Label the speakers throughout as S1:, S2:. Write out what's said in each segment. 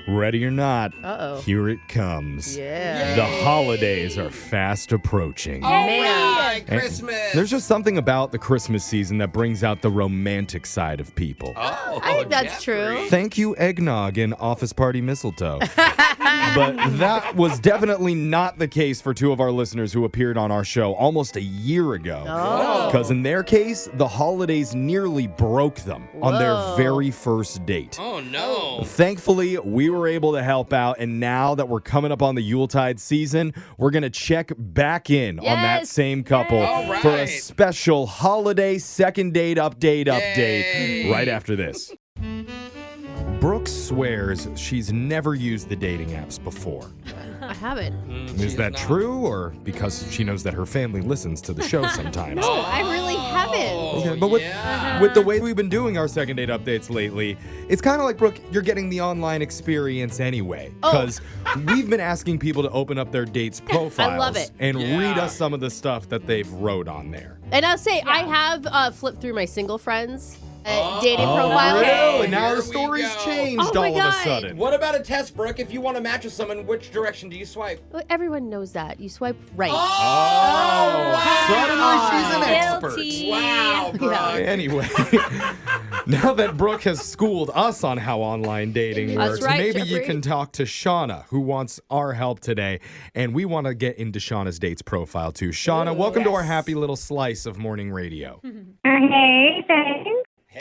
S1: Ready or not,
S2: Uh-oh.
S1: here it comes.
S2: Yeah.
S1: The holidays are fast approaching.
S3: Oh,
S2: Man.
S1: And
S3: Christmas.
S1: there's just something about the Christmas season that brings out the romantic side of people.
S3: Oh,
S2: I think that's true.
S1: Thank you, eggnog and office party mistletoe. But that was definitely not the case for two of our listeners who appeared on our show almost a year ago.
S2: Oh.
S1: Because in their case, the holidays nearly broke them on their
S2: Whoa.
S1: very first date.
S3: Oh, no.
S1: Thankfully, we were able to help out, and now that we're coming up on the yuletide season, we're going to check back in on that
S2: Yes.
S1: same couple
S3: All right.
S1: for a special holiday second date update right after this. Brooke swears she's never used the dating apps before.
S2: I haven't.
S1: Is that true, or because she knows that her family listens to the show sometimes?
S2: No, I really haven't.
S1: Okay, but with the way we've been doing our second date updates lately, it's kind of like, Brooke, you're getting the online experience anyway. Because we've been asking people to open up their dates' profiles
S2: love it.
S1: and read us some of the stuff that they've wrote on there.
S2: And I'll say, I have flipped through my single friends' dating profiles.
S1: Really?
S3: Here
S1: Now the
S3: we
S1: story's
S3: go.
S1: changed
S2: Oh my
S1: all of a
S2: God.
S1: sudden.
S3: What about a test, Brooke? If you want to match with someone, which direction do you swipe?
S2: Well, everyone knows that. You swipe right.
S1: Suddenly she's an expert.
S3: Wow, Brooke.
S1: Anyway, now that Brooke has schooled us on how online dating
S2: That's
S1: works,
S2: right,
S1: maybe you
S2: Jeffrey.
S1: can talk to Shawna, who wants our help today. And we want to get into Shawna's dates profile, too. Shawna, welcome to our happy little slice of morning radio.
S4: Hey, thanks.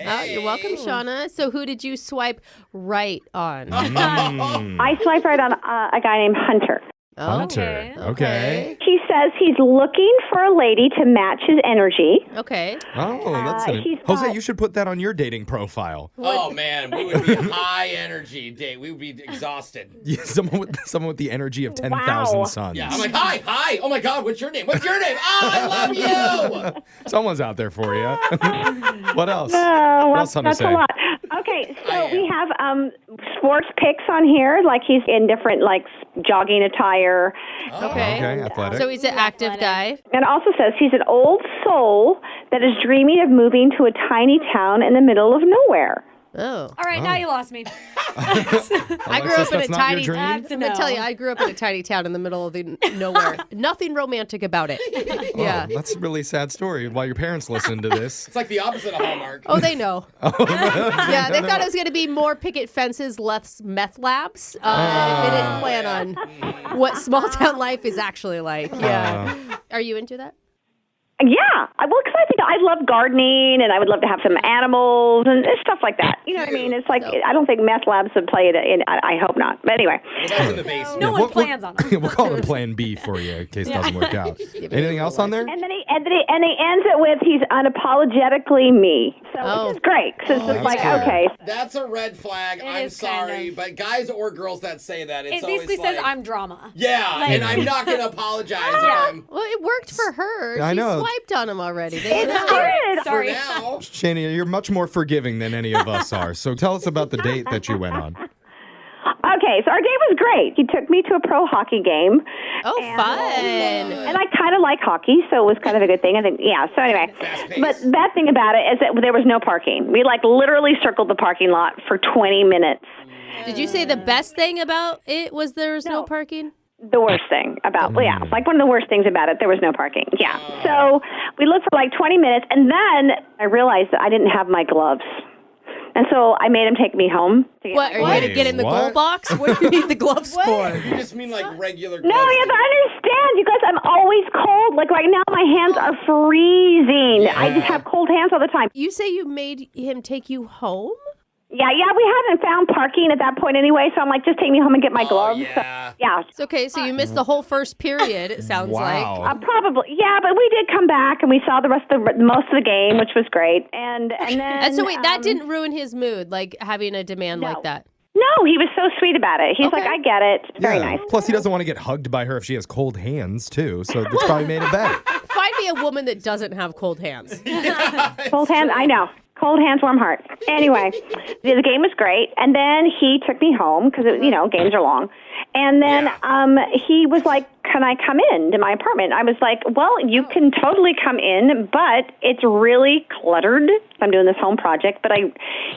S2: Oh, you're welcome, Shawna. So who did you swipe right on?
S4: I swipe right on a guy named Hunter.
S1: Hunter. Okay.
S4: He says he's looking for a lady to match his energy.
S2: Okay.
S1: Oh, that's it.
S4: he's
S1: Jose,
S4: got-
S1: you should put that on your dating profile.
S3: Oh, man. We would be high energy date. We would be exhausted.
S1: Yeah, someone with the energy of 10,000
S4: Wow.
S1: suns.
S3: Yeah, I'm like, hi. Oh, my God, what's your name? What's your name? Oh, I love you.
S1: Someone's out there for you. What else?
S4: Oh,
S1: What else, Hunter,
S4: that's
S1: say?
S4: a lot. Okay,
S3: I
S4: so
S3: am.
S4: we have sports pics on here, like he's in different, like, jogging attire.
S2: Okay.
S1: Okay, athletic.
S2: So he's an active guy.
S4: And it also says he's an old soul that is dreaming of moving to a tiny town in the middle of nowhere.
S2: Oh.
S5: All right, now you lost me.
S2: I grew
S1: Alexis,
S2: up in a
S1: that's not your
S2: tiny
S1: dream?
S5: That's a
S2: I'm gonna
S5: no.
S2: tell you, I grew up in a tiny town in the middle of the nowhere. Nothing romantic about it. Yeah.
S1: Oh, that's a really sad story. While your parents listen to this.
S3: It's like the opposite of Hallmark.
S2: Oh, they know. Yeah, they thought it was going to be more picket fences, less meth labs. They didn't plan on what small town life is actually like. Yeah. Are you into that?
S4: Yeah, well, because I think I love gardening, and I would love to have some animals and stuff like that. You know what I mean? It's like I don't think meth labs would play it. I hope not. But anyway,
S3: Well, that's in the basement.
S5: No one plans on it.
S1: We'll call it Plan B for you in case it doesn't work out. Anything else on there?
S4: and then he ends it with he's unapologetically me. So
S2: Oh.
S4: which is great because it's like
S1: good.
S4: okay,
S3: That's a red flag. I'm
S5: is kind
S3: sorry,
S5: of.
S3: but guys or girls that say that, it's
S5: It
S3: always
S5: basically
S3: like,
S5: says I'm drama.
S3: Yeah,
S5: Like-
S3: and I'm not going to apologize if I'm
S2: Well, it worked for her.
S1: I
S2: She
S1: know.
S2: swiped on him already. They
S4: it's
S2: know.
S4: good.
S3: for
S5: Sorry.
S3: now.
S1: Shania, you're much more forgiving than any of us are. So tell us about the date that you went on.
S4: Okay, so our date was great. He took me to a pro hockey game.
S2: Oh,
S4: And-
S2: fun.
S4: And I kind of like hockey, so it was kind of a good thing. I think, yeah. So anyway,
S3: Fast-paced.
S4: but bad thing about it is that there was no parking. We like literally circled the parking lot for 20 minutes.
S2: Did you say the best thing about it was there was no
S4: No.
S2: parking?
S4: The worst thing about, yeah, like one of the worst things about it, there was no parking. Yeah. So we looked for like 20 minutes, and then I realized that I didn't have my gloves. And so I made him take me home. To get
S2: What, are you
S4: my
S2: going
S4: gloves.
S2: to get in the
S1: What?
S2: goal box? What do you need the gloves for?
S3: You just mean like regular
S4: No,
S3: gloves.
S4: you have to understand. You guys, I'm always cold. Like right now, my hands are freezing. I just have cold hands all the time.
S2: You say you made him take you home?
S4: Yeah, we hadn't found parking at that point anyway, so I'm like, just take me home and get my gloves.
S3: yeah.
S4: So, yeah.
S2: It's okay, so you missed the whole first period, it sounds
S1: Wow.
S2: like.
S4: Probably, yeah, but we did come back and we saw the most of the game, which was great. And then
S2: And so wait, that didn't ruin his mood, like having a demand like that?
S4: No, he was so sweet about it. He's like,
S2: Okay.
S4: I get it. Very
S1: Yeah.
S4: nice.
S1: Plus, he doesn't want to get hugged by her if she has cold hands, too. So that's probably made it better.
S2: Find me a woman that doesn't have cold hands.
S4: Cold hands, I know. Cold hands, warm heart. Anyway, the game was great, and then he took me home because games are long. And then he was like can I come in to my apartment? I was like, well, you can totally come in, but it's really cluttered. I'm doing this home project, but I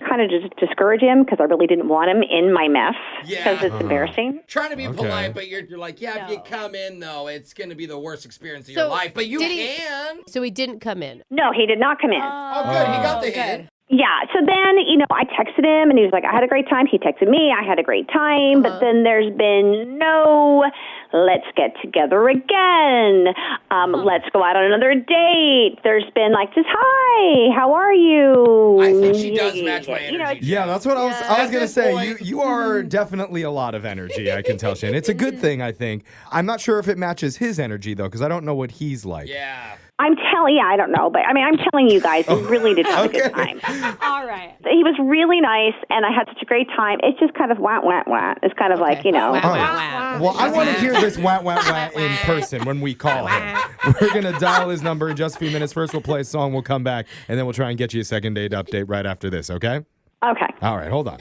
S4: kind of just discourage him because I really didn't want him in my mess because it's embarrassing.
S3: Trying to be polite, but you're like, yeah, if you come in, though, it's going to be the worst experience of your life. But you can.
S2: So he didn't come in?
S4: No, he did not come in.
S3: Oh, good. He got the hint.
S4: Yeah, so then, I texted him, and he was like, I had a great time. He texted me, I had a great time, but then there's been no, let's get together again. Let's go out on another date. There's been like, just, hi, how are you?
S3: I think she does match my energy.
S1: Yeah, that's what I was going to say. You are definitely a lot of energy, I can tell, Shane. It's a good thing, I think. I'm not sure if it matches his energy, though, because I don't know what he's like.
S3: Yeah.
S4: I don't know, but I'm telling you guys, we really did have a good time.
S5: All right.
S4: He was really nice, and I had such a great time. It's just kind of wah, wah, wah. It's kind of like,
S2: Wah, wah, wah.
S1: Well, I want to hear this wah, wah, wah in person when we call him. We're going to dial his number in just a few minutes. First, we'll play a song, we'll come back, and then we'll try and get you a second date update right after this, okay?
S4: Okay.
S1: All right, hold on.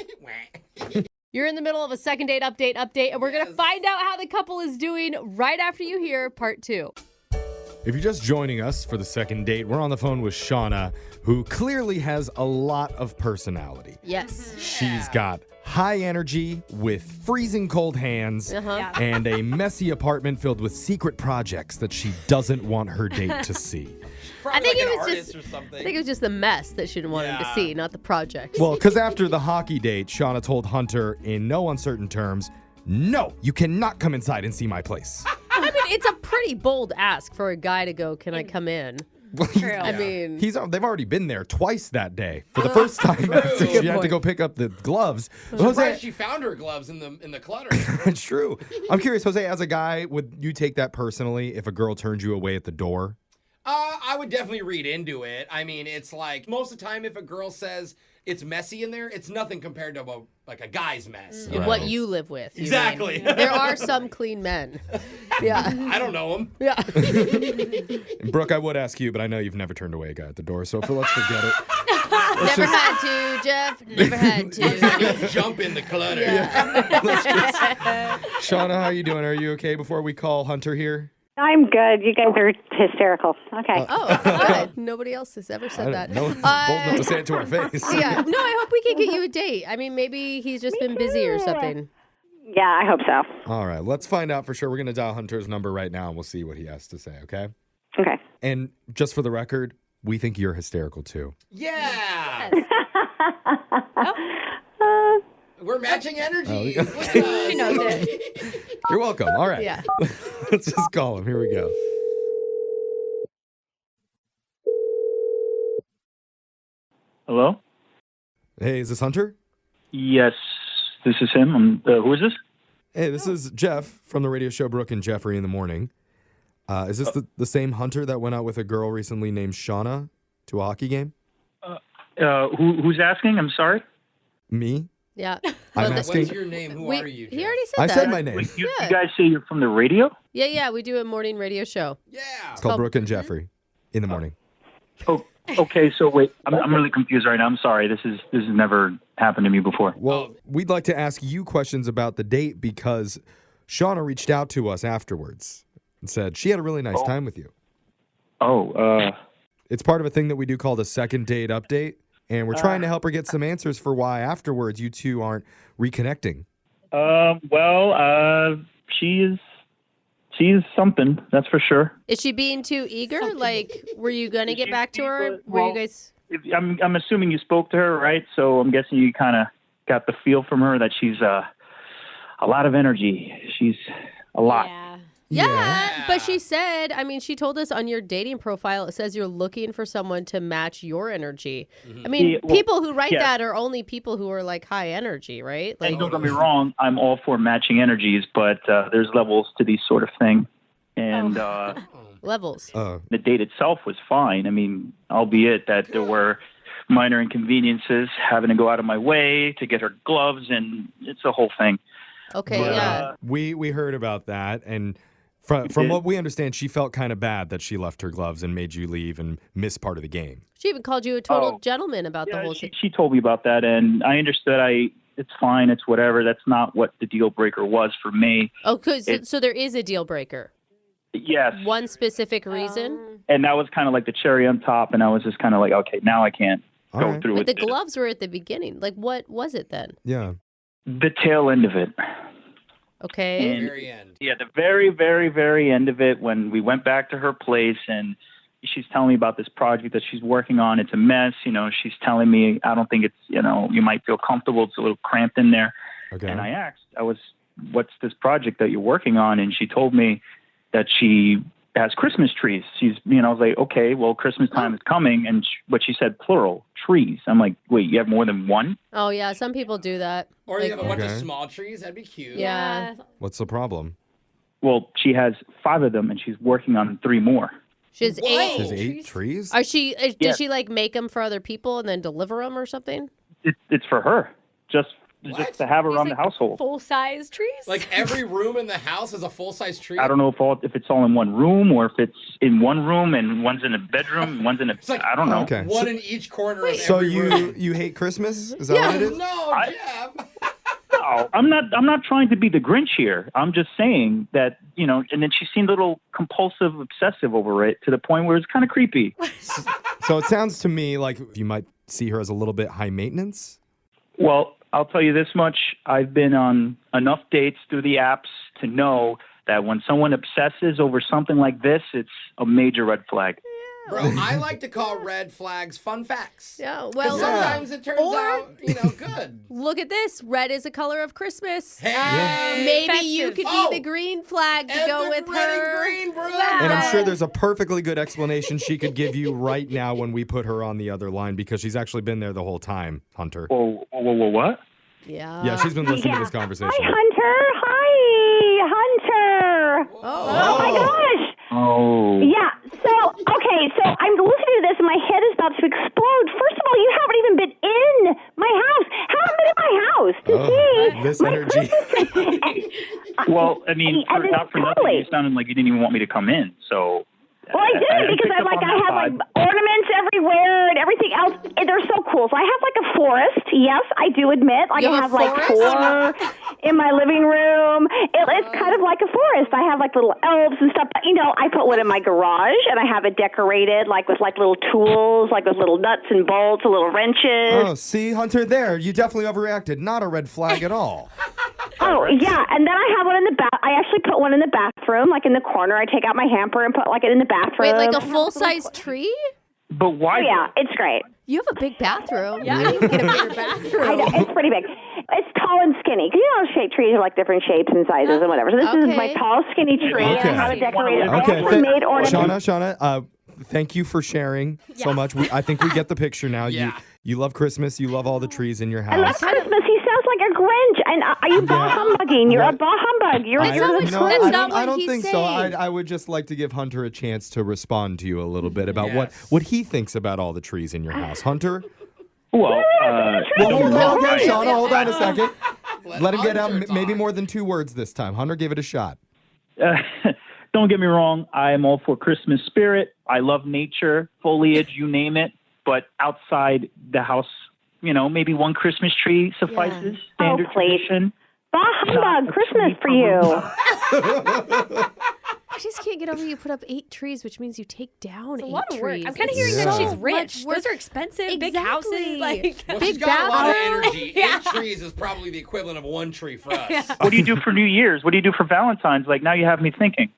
S2: You're in the middle of a second date update, and we're going to find out how the couple is doing right after you hear part 2.
S1: If you're just joining us for the second date, we're on the phone with Shawna, who clearly has a lot of personality.
S2: Yes.
S1: She's got high energy with freezing cold hands and a messy apartment filled with secret projects that she doesn't want her date to see.
S2: I think it was just the mess that she didn't want him to see, not the project.
S1: Well, because after the hockey date, Shawna told Hunter in no uncertain terms, no, you cannot come inside and see my place.
S2: I mean, it's a pretty bold ask for a guy to go, can I come in?
S5: True.
S2: I mean,
S1: They've already been there twice that day. For the first time, she had to go pick up the gloves.
S3: Surprised she found her gloves in the clutter.
S1: It's true. I'm curious, Jose, as a guy, would you take that personally if a girl turned you away at the door?
S3: I would definitely read into it. I mean, it's like most of the time if a girl says it's messy in there, it's nothing compared to a guy's mess. You know?
S2: what you live with.
S3: Exactly.
S2: There are some clean men. Yeah.
S3: I don't know them.
S2: Yeah.
S1: And Brooke, I would ask you, but I know you've never turned away a guy at the door, so let's forget it.
S2: Never had to, Jeff. Never had to.
S3: Jump in the clutter.
S1: Shauna, how are you doing? Are you okay before we call Hunter here?
S4: I'm good. You guys are hysterical. Okay.
S2: Good. Nobody else has ever said that.
S1: No one's bold enough to say it to our face.
S2: Yeah. No, I hope we can get you a date. I mean, maybe he's just been busy or something.
S4: Yeah, I hope so.
S1: All right, let's find out for sure. We're going to dial Hunter's number right now, and we'll see what he has to say, okay?
S4: Okay.
S1: And just for the record, we think you're hysterical, too.
S3: Yeah. We're matching energies.
S5: She knows it.
S1: You're welcome. All right.
S2: Yeah.
S1: Let's just call him. Here we go.
S6: Hello?
S1: Hey, is this Hunter?
S6: Yes, this is him. Who is this?
S1: Hey, this is Jeff from the radio show Brooke and Jeffrey in the Morning. Is this the same Hunter that went out with a girl recently named Shawna to a hockey game?
S6: Who's asking? I'm sorry.
S1: Me?
S2: Yeah.
S1: I'm
S3: What's
S1: asking.
S3: your name? Who are you?
S2: He already said
S1: I
S2: that.
S1: said my name.
S6: Wait, you guys say you're from the radio?
S2: Yeah, we do a morning radio show.
S3: Yeah.
S1: It's called Brooke and Jeffrey in the morning.
S6: Oh, okay. So wait, I'm really confused right now. I'm sorry. This has never happened to me before.
S1: Well, we'd like to ask you questions about the date because Shawna reached out to us afterwards and said she had a really nice time with you. It's part of a thing that we do called a second date update, and we're trying to help her get some answers for why afterwards you two aren't reconnecting.
S6: She is something, that's for sure.
S2: Is she being too eger? Like, were you going to get back to her? Were you guys...
S6: I'm assuming you spoke to her, right? So I'm guessing you kind of got the feel from her that she's a lot of energy. She's a lot.
S2: Yeah, but she said, I mean, she told us on your dating profile, it says you're looking for someone to match your energy. I mean, people who write that are only people who are like high energy, right? Like,
S6: and don't get me wrong, I'm all for matching energies, but there's levels to these sort of thing. And
S2: levels.
S6: The date itself was fine. I mean, albeit that there were minor inconveniences, having to go out of my way to get her gloves, and it's a whole thing.
S2: Okay, yeah.
S1: We heard about that, and from what we understand, she felt kind of bad that she left her gloves and made you leave and miss part of the game.
S2: She even called you a total gentleman about the whole thing.
S6: She told me about that, and I understood. It's fine. It's whatever. That's not what the deal breaker was for me.
S2: Oh, so there is a deal breaker.
S6: Yes.
S2: One specific reason?
S6: And that was kind of like the cherry on top, and I was just kind of like, okay, now I can't
S1: All
S6: go
S1: right.
S6: through
S2: But
S6: with
S2: the gloves were at the beginning. Like, what was it then?
S1: Yeah.
S6: the tail end of it.
S2: Okay.
S6: And
S3: Very end.
S6: yeah, the very, very, very end of it, when we went back to her place and she's telling me about this project that she's working on. It's a mess. She's telling me, I don't think it's, you might feel comfortable. It's a little cramped in there.
S1: Okay.
S6: And I asked, what's this project that you're working on? And she told me that she has Christmas trees. I was like, okay, well, Christmas time is coming. And but she said plural, trees. I'm like, wait, you have more than one?
S2: Oh, yeah. Some people do that.
S3: Or you have a bunch of
S1: Okay.
S3: small trees. That'd be cute.
S2: Yeah.
S1: What's the problem?
S6: Well, she has 5 of them and she's working on 3 more.
S2: She has
S3: Whoa.
S2: 8.
S1: There's 8 trees?
S2: Does
S6: Yeah.
S2: she like make them for other people and then deliver them or something?
S6: It's for her, just
S3: What?
S6: to have
S5: These,
S6: around the
S5: like,
S6: household.
S5: Full-size trees?
S3: Like every room in the house is a full-size tree.
S6: I don't know if it's all in one room or if it's in one room and one's in a bedroom and one's in a.
S3: It's like-
S6: I don't know.
S1: Okay.
S3: One in each corner of
S1: So
S3: every room.
S1: you hate Christmas? Is that what it is?
S3: No, Jeff.
S6: No, I'm not trying to be the Grinch here. I'm just saying that, and then she seemed a little compulsive, obsessive over it to the point where it's kind of creepy.
S1: So it sounds to me like you might see her as a little bit high maintenance.
S6: Well, I'll tell you this much. I've been on enough dates through the apps to know that when someone obsesses over something like this, it's a major red flag.
S3: Bro, I like to call red flags fun facts.
S2: Yeah.
S3: 'Cause
S2: Well,
S3: sometimes it turns
S2: or-
S3: out, good.
S2: look at this. Red is a color of Christmas.
S3: Hey,
S2: Maybe you
S5: festive.
S2: could
S3: Oh.
S2: be the green flag to
S3: and
S2: go
S3: the
S2: with
S3: red
S2: her.
S3: and green, bro.
S1: And I'm sure there's a perfectly good explanation she could give you right now when we put her on the other line because she's actually been there the whole time, Hunter.
S6: Whoa, what?
S2: Yeah.
S1: Yeah, she's been listening to this conversation.
S4: Hi, Hunter. Hi, Hunter. Oh my gosh.
S6: Oh.
S4: Yeah. So I'm listening to this and my head is about to explode. First of all, you haven't even been in my house. Haven't been in my house to see
S1: This
S4: my
S1: energy.
S4: Christmas.
S6: Well, I mean,
S4: And then
S6: not for nothing,
S4: totally.
S6: you sounded like you didn't even want me to come in. So.
S4: Well, I did because
S6: picked up on
S4: I
S6: that
S4: have
S6: vibe.
S4: ornaments everywhere and everything else. They're so cool. So I have like a forest. Yes, I do admit. Like
S2: You
S4: I
S2: have
S4: have
S2: a
S4: like
S2: forest?
S4: 4 in my living room. It's kind of like a forest. I have like little elves and stuff. But, I put one in my garage and I have it decorated like with like little tools, like with little nuts and bolts, and little wrenches.
S1: Oh, see, Hunter, there. You definitely overreacted. Not a red flag at all.
S4: Oh, yeah. And then I have one in the bath. I actually put one in the bathroom, like in the corner. I take out my hamper and put like it in the bathroom.
S2: Wait, like a full-size tree?
S6: But why?
S4: Yeah, it's great.
S2: You have a big bathroom. Yeah. I need to get a bigger
S4: I
S2: bathroom.
S4: know, it's pretty big. It's tall and skinny. 'Cause shape trees are like different shapes and sizes and whatever. So this is my
S2: Okay.
S4: tall, skinny tree.
S1: Okay.
S4: I have it decorated. I
S1: Okay,
S4: actually made ornaments.
S1: Shauna, thank you for sharing so much. I think we get the picture now.
S3: Yeah.
S1: You love Christmas. You love all the trees in your
S4: I love
S1: house.
S4: Christmas. He sounds like a Grinch. And are you bah humbugging? You're a bah humbug. You're
S2: That's not what-
S4: the
S1: No,
S2: that's
S1: I
S2: not
S1: don't,
S2: what
S1: I don't
S2: he's
S1: think so.
S2: saying.
S1: I would just like to give Hunter a chance to respond to you a little bit about
S3: Yes.
S1: what he thinks about all the trees in your house. Hunter?
S6: Well,
S1: Well, hold on, okay, Shauna, hold on a second. Let him get out
S3: Hunter
S1: maybe
S3: talk.
S1: more than 2 words this time. Hunter, give it a shot.
S6: don't get me wrong. I am all for Christmas spirit. I love nature, foliage, you name it. But outside the house, maybe one Christmas tree suffices. Standard
S4: Oh, please.
S6: tradition.
S4: bah humbug. Christmas for you.
S2: I just can't get over you put up 8 trees, which means you take down 8
S5: a lot of work.
S2: trees.
S5: I'm kind of
S2: It's
S5: hearing that
S2: so
S5: she's
S2: much
S5: rich.
S2: work.
S5: Those are expensive. Big
S2: Exactly.
S5: houses. Like,
S3: Well,
S2: Big
S3: she's got a lot of
S2: bathroom.
S3: energy.
S5: Yeah.
S3: 8 trees is probably the equivalent of 1 tree for us.
S6: What do you do for New Year's? What do you do for Valentine's? Like, now you have me thinking.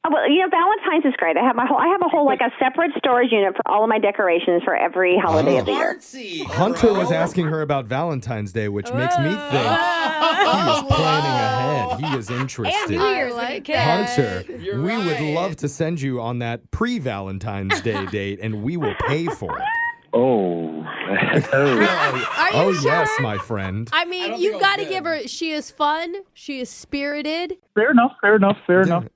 S4: Oh, well, Valentine's is great. I have a whole like a separate storage unit for all of my decorations for every holiday of the year.
S3: Artsy,
S1: Hunter
S3: bro.
S1: was asking her about Valentine's Day, which makes me think he is planning ahead. He is
S5: and
S1: interested.
S5: New Year's
S2: like
S5: with your kids.
S1: Hunter,
S3: You're
S1: we would
S3: right.
S1: love to send you on that pre-Valentine's Day date, and we will pay for it.
S6: Oh.
S2: Are you
S1: Oh,
S2: sure?
S1: yes, my friend.
S2: I
S3: I
S2: mean,
S3: don't
S2: you've
S3: think
S2: got to
S3: I'll
S2: give her. She is fun. She is spirited.
S6: Fair enough.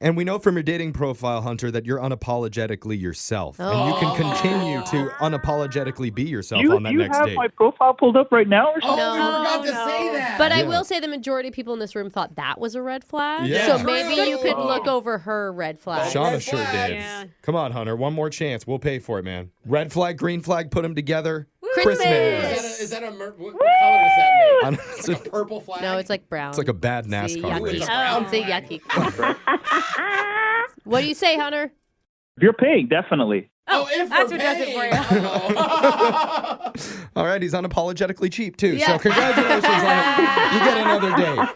S1: And we know from your dating profile, Hunter, that you're unapologetically yourself. And you can continue to unapologetically be yourself on that
S6: you
S1: next
S6: have
S1: date.
S6: my profile pulled up right now or
S3: Oh,
S6: something?
S3: we forgot to say that.
S2: But I
S1: Yeah.
S2: will say the majority of people in this room thought that was a red flag.
S1: Yeah.
S2: So
S1: True.
S2: maybe you could look over her red flag.
S1: Shauna
S3: Red
S1: sure
S3: flag.
S1: did.
S5: Yeah.
S1: Come on, Hunter. One more chance. We'll pay for it, man. Red flag, green flag, put them together.
S2: Christmas.
S3: Is that a what color does that
S1: I
S3: make?
S1: don't-
S3: It's like a purple flag?
S2: No, it's like brown.
S1: It's like a bad
S2: It's a
S1: NASCAR
S2: yucky.
S1: race.
S3: brown
S2: It's a
S3: flag.
S2: yucky. What do you say, Hunter?
S6: If you're paying, definitely.
S3: Oh, if
S5: that's
S3: we're
S5: what does it for
S3: paying.
S5: you.
S3: Uh-oh.
S1: All right, he's unapologetically cheap, too.
S2: Yeah.
S1: So congratulations on it. You get another date.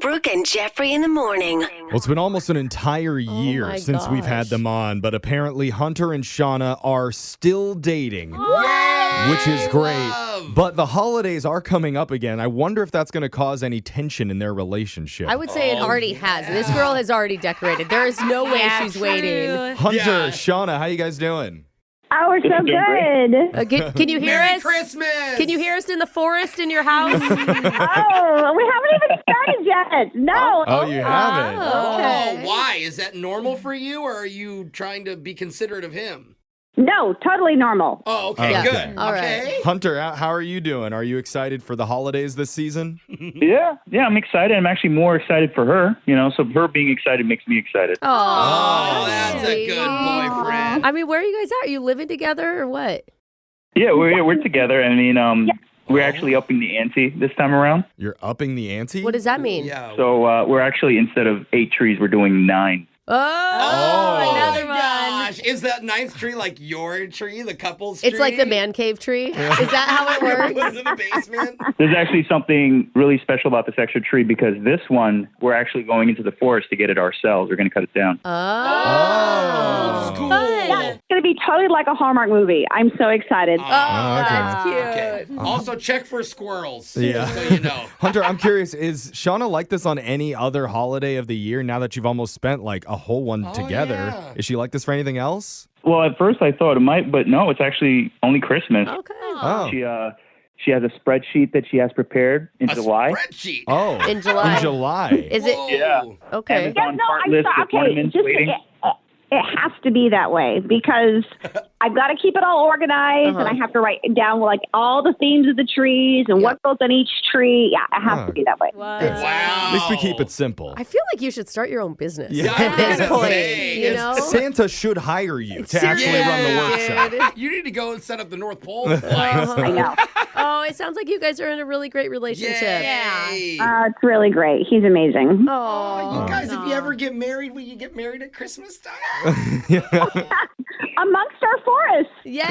S7: Brooke and Jeffrey in the morning.
S1: Well, it's been almost an entire year
S2: my
S1: since we've had
S2: gosh.
S1: them on, but apparently Hunter and Shawna are still dating,
S3: Yay,
S1: which is great.
S3: love.
S1: But the holidays are coming up again. I wonder if that's going to cause any tension in their relationship.
S2: I would say it already has. This girl has already decorated. There is no way
S5: Yeah,
S2: she's
S5: true.
S2: waiting.
S1: Hunter,
S3: Yeah.
S1: Shauna, how you guys doing?
S4: Oh, we're so
S6: Doing great.
S4: good.
S2: Can you hear
S3: Merry
S2: us?
S3: Christmas.
S2: Can you hear us in the forest in your house?
S4: Oh, we haven't even started yet. No.
S1: Oh, you haven't?
S3: Oh,
S2: Okay.
S3: why? Is that normal for you, or are you trying to be considerate of him?
S4: No, totally normal.
S3: Oh, okay,
S2: Yeah.
S3: good.
S2: All right.
S3: Okay.
S1: Hunter, how are you doing? Are you excited for the holidays this season?
S6: Yeah, I'm excited. I'm actually more excited for her, so her being excited makes me excited.
S3: Oh, that's a
S2: sweet.
S3: good boyfriend.
S2: I mean, where are you guys at? Are you living together or what?
S6: Yeah, we're together. I mean, we're actually upping the ante this time around.
S1: You're upping the ante?
S2: What does that mean?
S3: Yeah.
S6: So we're actually, instead of 8 trees, we're doing 9.
S2: Oh, another
S3: my
S2: one.
S3: gosh. Is that 9th tree like your tree, the couple's tree?
S2: It's like the man cave tree. Is that how it
S3: Put
S2: works?
S3: it in the basement?
S6: There's actually something really special about this extra tree because this one, we're actually going into the forest to get it ourselves. We're going to cut it down.
S2: Oh.
S3: School.
S4: Yeah, it's going to be totally like a Hallmark movie. I'm so excited.
S2: Oh,
S1: okay.
S2: that's cute.
S3: Okay. Also, check for squirrels.
S1: Yeah.
S3: So you know.
S1: Hunter, I'm curious, is Shauna like this on any other holiday of the year now that you've almost spent like a whole one together?
S3: yeah.
S1: Is she like this for anything else?
S6: Well, at first I thought it might, but no, it's actually only Christmas.
S2: Okay.
S1: Oh.
S6: She has a spreadsheet that she has prepared in
S3: A
S6: July.
S3: spreadsheet.
S1: Oh.
S2: In July.
S1: In July.
S2: Is it?
S3: Whoa.
S6: Yeah.
S2: Okay.
S6: And on part
S4: I'm
S6: list
S4: sorry.
S6: with ornaments waiting.
S4: It has to be that way because I've got to keep it all organized and I have to write down like all the themes of the trees and what goes on each tree. Yeah, it has to be that way.
S3: Wow.
S1: At least we keep it simple.
S2: I feel like you should start your own business
S1: Yeah.
S2: at this
S3: I was
S2: point.
S3: gonna say,
S2: You know?
S1: Santa should hire you to actually run the workshop.
S2: Dude.
S3: You need to go and set up the North Pole flights.
S4: I know.
S2: Oh, it sounds like you guys are in a really great relationship.
S3: Yay.
S4: It's really great. He's amazing.
S2: Oh,
S3: You guys, if you ever get married, will you get married at Christmas time?
S4: Amongst our forest.
S2: yes.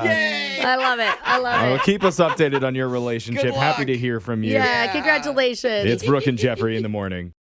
S3: Yay.
S2: I love it. I love
S1: Well,
S2: it.
S1: keep us updated on your relationship.
S3: Good
S1: Happy to
S3: luck.
S1: hear from you.
S2: Yeah, congratulations.
S1: It's Brooke and Jeffrey in the morning.